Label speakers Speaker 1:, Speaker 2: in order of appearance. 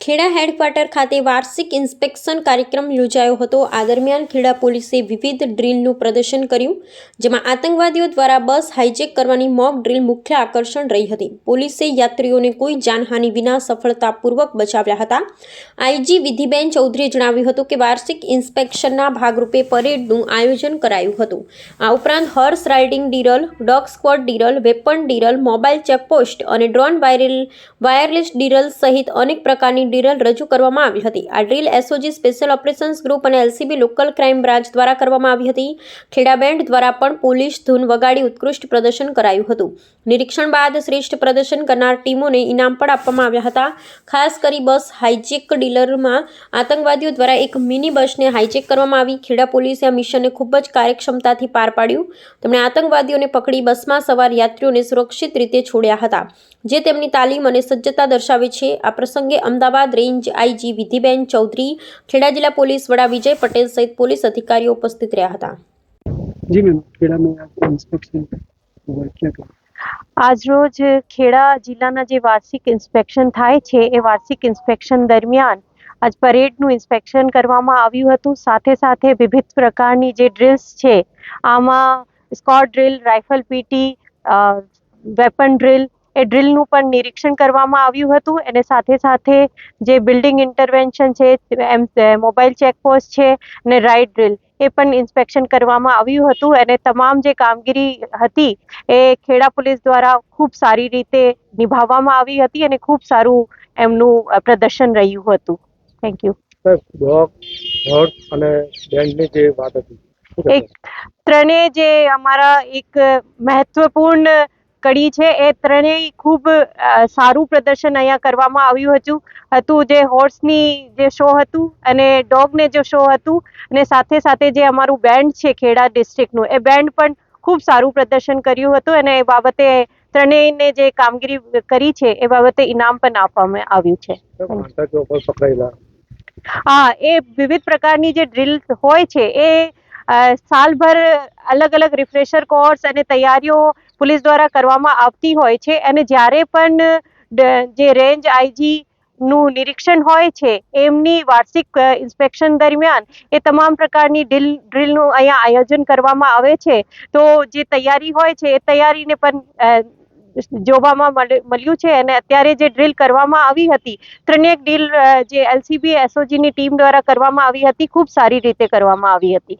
Speaker 1: Kheda headquarter ખાતે વાર્ષિક inspection કાર્યક્રમ યોજાયો હતો। આ દરમિયાન ખેડા પોલીસે વિવિધ ડ્રીલનું પ્રદર્શન કર્યું, જેમાં આતંકવાદીઓ દ્વારા બસ હાઇજેક કરવાની મોક ડ્રીલ મુખ્ય આકર્ષણ રહી હતી। પોલીસે યાત્રીઓને કોઈ જાનહાનિ વિના સફળતાપૂર્વક બચાવ્યા હતા। આઈજી વિધિબેન ચૌધરીએ જણાવ્યું હતું કે વાર્ષિક ઇન્સ્પેક્શનના ભાગરૂપે પરેડનું આયોજન કરાયું હતું। આ ઉપરાંત horse riding drill, dog squad drill, weapon drill, mobile checkpost અને ડ્રોન વાયરલેસ ડ્રીલ સહિત અનેક પ્રકારની ડ્રીલ રજૂ કરવામાં આવી હતી। આ drill SOG special operations group અને એલસીબી લોકલ ક્રાઇમ બ્રાન્ચ દ્વારા કરવામાં આવી હતી। ખેડા બેન્ડ દ્વારા પણ પોલીસ ધૂન વગાડી ઉત્કૃષ્ટ પ્રદર્શન કરાયું હતું। નિરીક્ષણ બાદ શ્રેષ્ઠ પ્રદર્શન કરનાર ટીમોને ઇનામ પણ આપવામાં આવ્યા હતા। ખાસ કરી બસ હાઇજેક ડીલરમાં આતંકવાદીઓ દ્વારા એક મિની બસને હાઇજેક કરવામાં આવી। ખેડા પોલીસે આ મિશનને ખૂબ જ કાર્યક્ષમતાથી પાર પાડ્યું। તેમણે આતંકવાદીઓને પકડી બસમાં સવાર યાત્રીઓને સુરક્ષિત રીતે છોડ્યા હતા, જે તેમની તાલીમ અને સજ્જતા દર્શાવે છે। આ પ્રસંગે અમદાવાદ રેન્જ આઈજી વિધિબેન ચૌધરી, ખેડા जिला पुलिस वड़ा विजय पटेल सहित पुलिस अधिकारीओ उपस्थित रहा था।
Speaker 2: जी मैम, खेड़ा में आपका इंस्पेक्शन हुआ क्या करें?
Speaker 3: आज रोज खेड़ा जिल्लाना जे वार्षिक इंस्पेक्शन थाय छे ए वार्षिक इंस्पेक्शन दरमियान आज परेडનું ઇન્સ્પેક્શન કરવામાં આવ્યું હતું। સાથે સાથે વિવિધ પ્રકારની જે ડ્રિલ્સ છે, આમાં squad drill, rifle PT, weapon drill, એ ડ્રિલનું પણ નિરીક્ષણ કરવામાં આવ્યું હતું। અને સાથે સાથે જે બિલ્ડિંગ ઇન્ટરવેન્શન છે, મોબાઈલ ચેકપોસ્ટ છે અને રાઇડ ડ્રિલ, એ પણ ઇન્સ્પેક્શન કરવામાં આવ્યું હતું। અને તમામ જે કામગીરી હતી એ ખેડા પોલીસ દ્વારા ખૂબ સારી રીતે નિભાવવામાં આવી હતી અને ખૂબ સારું એમનું પ્રદર્શન રહ્યું હતું। Thank you.
Speaker 2: ડોગ, હોર્સ અને બેન્ડની જે વાત હતી,
Speaker 3: એક ત્રણેય જે અમારા એક મહત્વપૂર્ણ કડી છે, એ ત્રણેય ખૂબ સારું પ્રદર્શન અહીંયા કરવામાં આવ્યું હતું। જે હોર્સની જે શો હતું અને ડોગને જે શો હતું, અને સાથે સાથે જે અમારું બેન્ડ છે ખેડા ડિસ્ટ્રિક્ટનું, એ બેન્ડ પણ ખૂબ સારું પ્રદર્શન કર્યું હતું। અને એ બાબતે ત્રણેયને જે કામગીરી કરી છે એ બાબતે ઇનામ પણ આપવામાં આવ્યું છે। હા, એ વિવિધ પ્રકારની જે ડ્રિલ હોય છે એ સાલભર અલગ અલગ રિફ્રેશર કોર્સ અને તૈયારીઓ પોલીસ દ્વારા કરવામાં આવતી હોય છે। અને જ્યારે પણ જે રેન્જ આઈજી નું નિરીક્ષણ હોય છે, એમની વાર્ષિક ઇન્સ્પેક્શન દરમિયાન એ તમામ પ્રકારની ડ્રિલનું અહીંયા આયોજન કરવામાં આવે છે। તો જે તૈયારી હોય છે એ તૈયારીને પણ જોવામાં મળ્યું છે। અને અત્યારે જે ડ્રિલ કરવામાં આવી હતી, ત્રણેક ડ્રિલ જે એલસીબી એસઓજીની ટીમ દ્વારા કરવામાં આવી હતી, ખૂબ સારી રીતે કરવામાં આવી હતી।